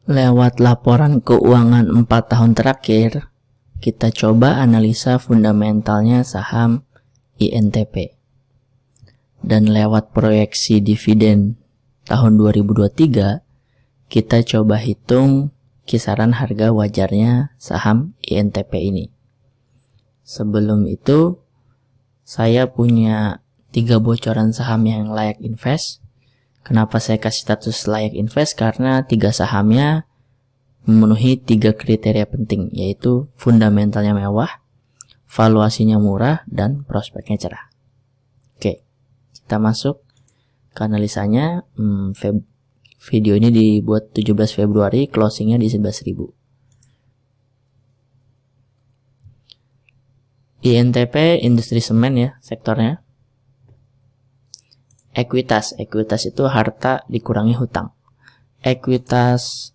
Lewat laporan keuangan 4 tahun terakhir, kita coba analisa fundamentalnya saham INTP. Dan lewat proyeksi dividen tahun 2023, kita coba hitung kisaran harga wajarnya saham INTP ini. Sebelum itu, saya punya 3 bocoran saham yang layak invest. Kenapa saya kasih status layak invest? Karena 3 sahamnya memenuhi 3 kriteria penting, yaitu fundamentalnya mewah, valuasinya murah, dan prospeknya cerah. Oke, kita masuk ke analisanya. Video ini dibuat 17 Februari, closingnya di 11.000. INTP industri semen ya sektornya. Ekuitas itu harta dikurangi hutang. Ekuitas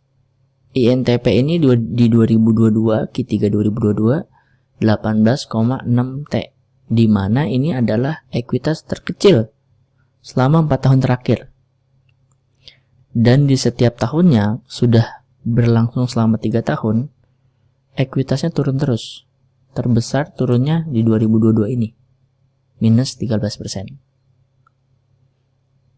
INTP ini di 2022, Q3 2022 18,6 T, di mana ini adalah ekuitas terkecil selama 4 tahun terakhir. Dan di setiap tahunnya sudah berlangsung selama 3 tahun, ekuitasnya turun terus. Terbesar turunnya di 2022 ini, minus 13%.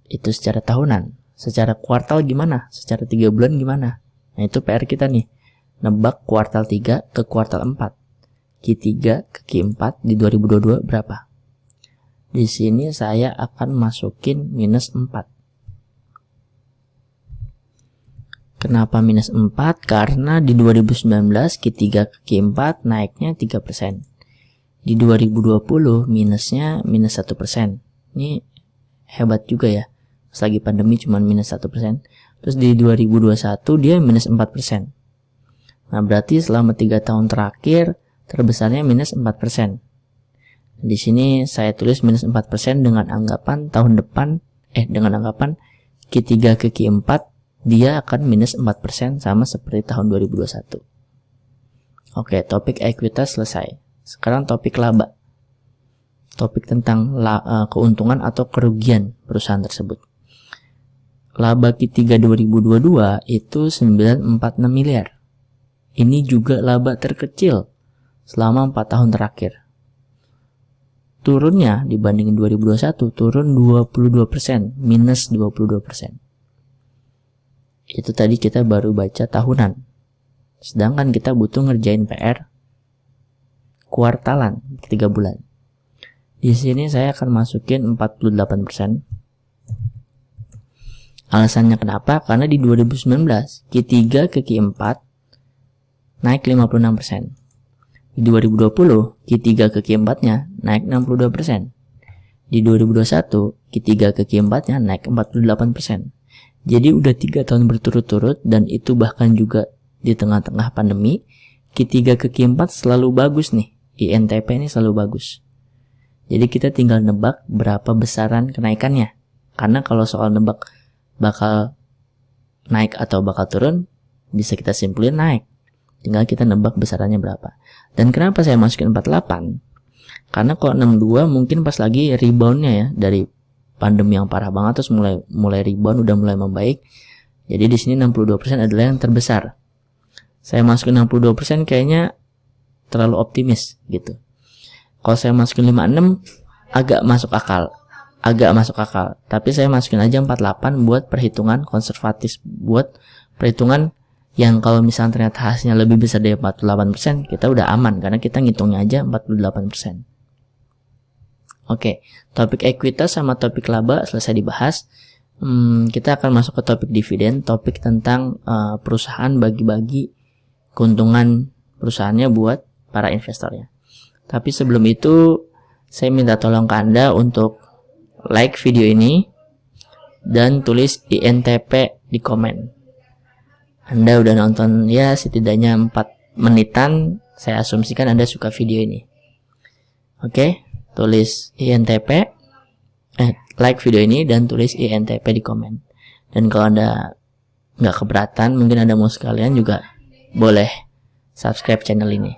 Itu secara tahunan. Secara kuartal gimana? Secara 3 bulan gimana? Nah, itu PR kita nih. Nebak kuartal 3 ke kuartal 4. Q3 ke Q4 di 2022 berapa? Di sini saya akan masukin minus 4. Kenapa minus 4? Karena di 2019 Q3 ke Q4 naiknya 3%. Di 2020 minusnya minus 1%. Ini hebat juga ya. Pas lagi pandemi cuma minus 1%. Terus di 2021 dia minus 4%. Nah, berarti selama 3 tahun terakhir terbesarnya minus 4%. Di sini saya tulis minus 4% dengan anggapan tahun depan, dengan anggapan Q3 ke Q4 dia akan minus 4% sama seperti tahun 2021. Oke, topik ekuitas selesai. Sekarang topik laba. Topik tentang keuntungan atau kerugian perusahaan tersebut. Laba Q3 2022 itu 946 miliar. Ini juga laba terkecil selama 4 tahun terakhir. Turunnya dibandingin 2021 turun 22%, minus 22%. Itu tadi kita baru baca tahunan. Sedangkan kita butuh ngerjain PR kuartalan 3 bulan. Di sini saya akan masukin 48%. Alasannya kenapa? Karena di 2019 Q3 ke Q4 naik 56%. Di 2020 Q3 ke Q4-nya naik 62%. Di 2021 Q3 ke Q4-nya naik 48%. Jadi udah 3 tahun berturut-turut, dan itu bahkan juga di tengah-tengah pandemi. Q3 ke Q4 selalu bagus nih. INTP ini selalu bagus. Jadi kita tinggal nebak berapa besaran kenaikannya. Karena kalau soal nebak bakal naik atau bakal turun, bisa kita simpulin naik. Tinggal kita nebak besarannya berapa. Dan kenapa saya masukin 48? Karena kalau 62 mungkin pas lagi reboundnya ya, dari pandemi yang parah banget terus mulai rebound, udah mulai membaik. Jadi di sini 62% adalah yang terbesar. Saya masukin 62% kayaknya terlalu optimis gitu. Kalau saya masukin 56 agak masuk akal. Tapi saya masukin aja 48 buat perhitungan konservatif, buat perhitungan yang kalau misalnya ternyata hasilnya lebih besar dari 48%, kita udah aman karena kita ngitungnya aja 48%. Oke, topik ekuitas sama topik laba selesai dibahas. Kita akan masuk ke topik dividen, topik tentang perusahaan bagi-bagi keuntungan perusahaannya buat para investornya. Tapi sebelum itu, saya minta tolong ke Anda untuk like video ini dan tulis INTP di komen. Anda udah nonton ya setidaknya 4 menitan, saya asumsikan Anda suka video ini. Oke, tulis INTP, like video ini dan tulis INTP di komen. Dan kalau Anda nggak keberatan, mungkin Anda mau sekalian juga boleh subscribe channel ini.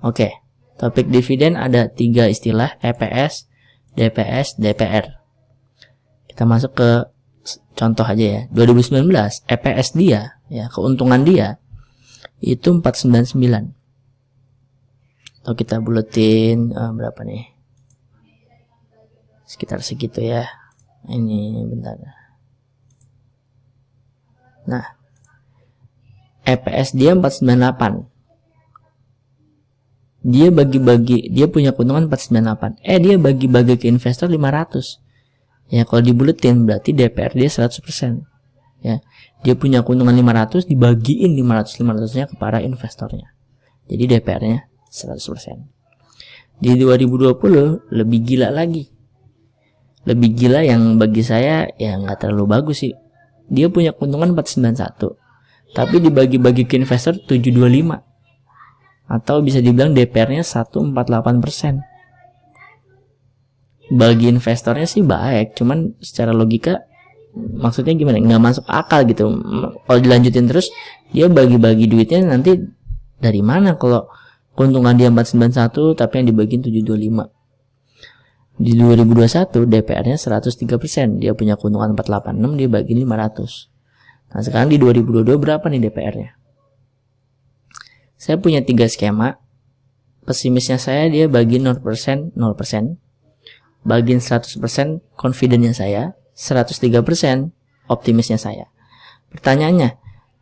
Oke, topik dividen ada 3 istilah, EPS, DPS, DPR. Kita masuk ke contoh aja ya, 2019 EPS dia, ya keuntungan dia itu 499. Atau kita buletin berapa nih? Sekitar segitu ya. Ini bentar. Nah, EPS dia 498. Dia bagi-bagi, dia punya keuntungan 498. Dia bagi-bagi ke investor 500. Ya, kalau dibuletin berarti DPR dia 100%. Ya, dia punya keuntungan 500, dibagiin 500-500-nya ke para investornya. Jadi DPR-nya 100%. Di 2020 lebih gila lagi. Lebih gila yang bagi saya ya nggak terlalu bagus sih. Dia punya keuntungan 491, tapi dibagi-bagi ke investor 725. Atau bisa dibilang DPR-nya 148%. Bagi investornya sih baik, cuman secara logika maksudnya gimana? Nggak masuk akal gitu. Kalau dilanjutin terus, dia bagi-bagi duitnya nanti dari mana kalau keuntungan dia 491 tapi yang dibagiin 725. Di 2021 DPR-nya 103%. Dia punya keuntungan 486, dia bagi 500. Nah, sekarang di 2022 berapa nih DPR-nya? Saya punya 3 skema. Pesimisnya saya dia bagi 0%, 0%. Bagiin 100% confident-nya saya, 103% optimisnya saya. Pertanyaannya,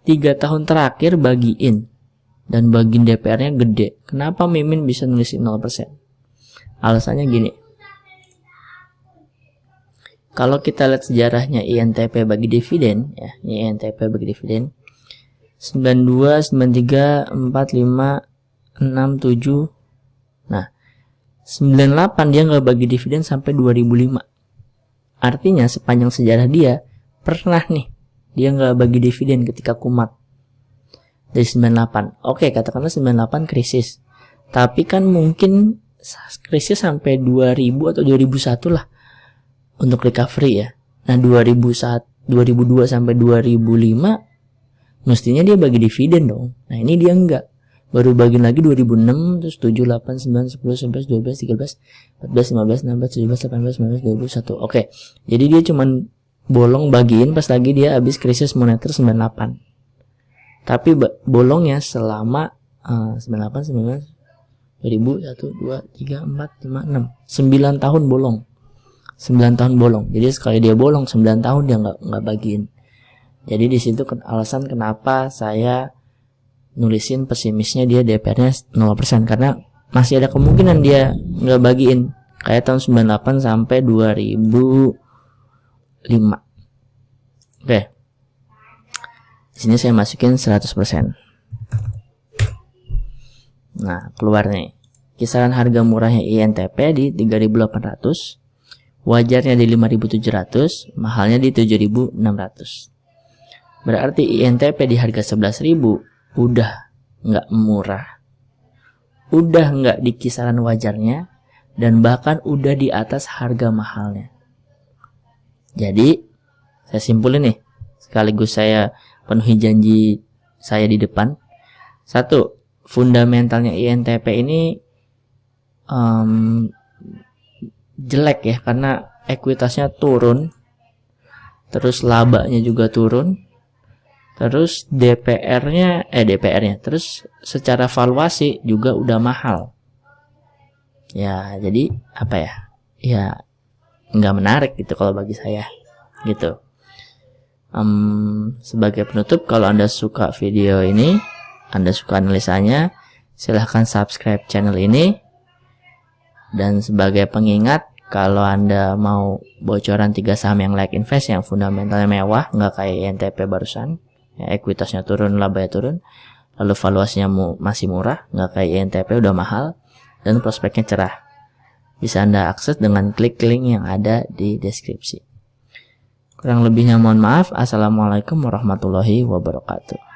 3 tahun terakhir bagiin dan bagiin DPR-nya gede. Kenapa Mimin bisa nulisin 0%? Alasannya gini. Kalau kita lihat sejarahnya INTP bagi dividen, ya, ini INTP bagi dividen. 92, 93, 45, 6, 7. Nah, 98 dia nggak bagi dividen sampai 2005. Artinya sepanjang sejarah dia pernah nih dia nggak bagi dividen ketika kumat. Dari 98. Oke, katakanlah 98 krisis. Tapi kan mungkin krisis sampai 2000 atau 2001 lah untuk recovery ya. Nah, 2002 sampai 2005 mestinya dia bagi dividen dong. Nah, ini dia enggak. Baru bagiin lagi 2006, terus 7, 8, 9, 10, 11, 12, 13, 14, 15, 16, 17, 18, 19, 20, 21. Oke. Jadi dia cuman bolong bagiin pas lagi dia habis krisis moneter 98. Tapi bolongnya selama 98, 19, 2000, 1, 2, 3, 4, 5, 6. 9 tahun bolong. 9 tahun bolong. Jadi sekali dia bolong 9 tahun dia nggak bagiin. Jadi di situ alasan kenapa saya nulisin pesimisnya dia DPR-nya 0% karena masih ada kemungkinan dia nggak bagiin kayak tahun 98 sampai 2005. Oke. Di sini saya masukin 100%. Nah, keluar nih. Kisaran harga murahnya INTP di 3.800. Wajarnya di 5.700, mahalnya di 7.600. Berarti INTP di harga 11.000 udah nggak murah, udah nggak di kisaran wajarnya, dan bahkan udah di atas harga mahalnya. Jadi saya simpulin nih, sekaligus saya penuhi janji saya di depan. 1, fundamentalnya INTP ini jelek ya, karena ekuitasnya turun, terus labanya juga turun, terus DPR-nya terus secara valuasi juga udah mahal. Ya, jadi apa ya? Ya nggak menarik gitu kalau bagi saya gitu. Sebagai penutup, kalau Anda suka video ini, Anda suka analisanya, silahkan subscribe channel ini. Dan sebagai pengingat, kalau Anda mau bocoran 3 saham yang like invest, yang fundamentalnya mewah, nggak kayak INTP barusan, ya, ekuitasnya turun, labanya turun, lalu valuasinya masih murah, nggak kayak INTP udah mahal, dan prospeknya cerah, bisa Anda akses dengan klik link yang ada di deskripsi. Kurang lebihnya mohon maaf. Assalamualaikum warahmatullahi wabarakatuh.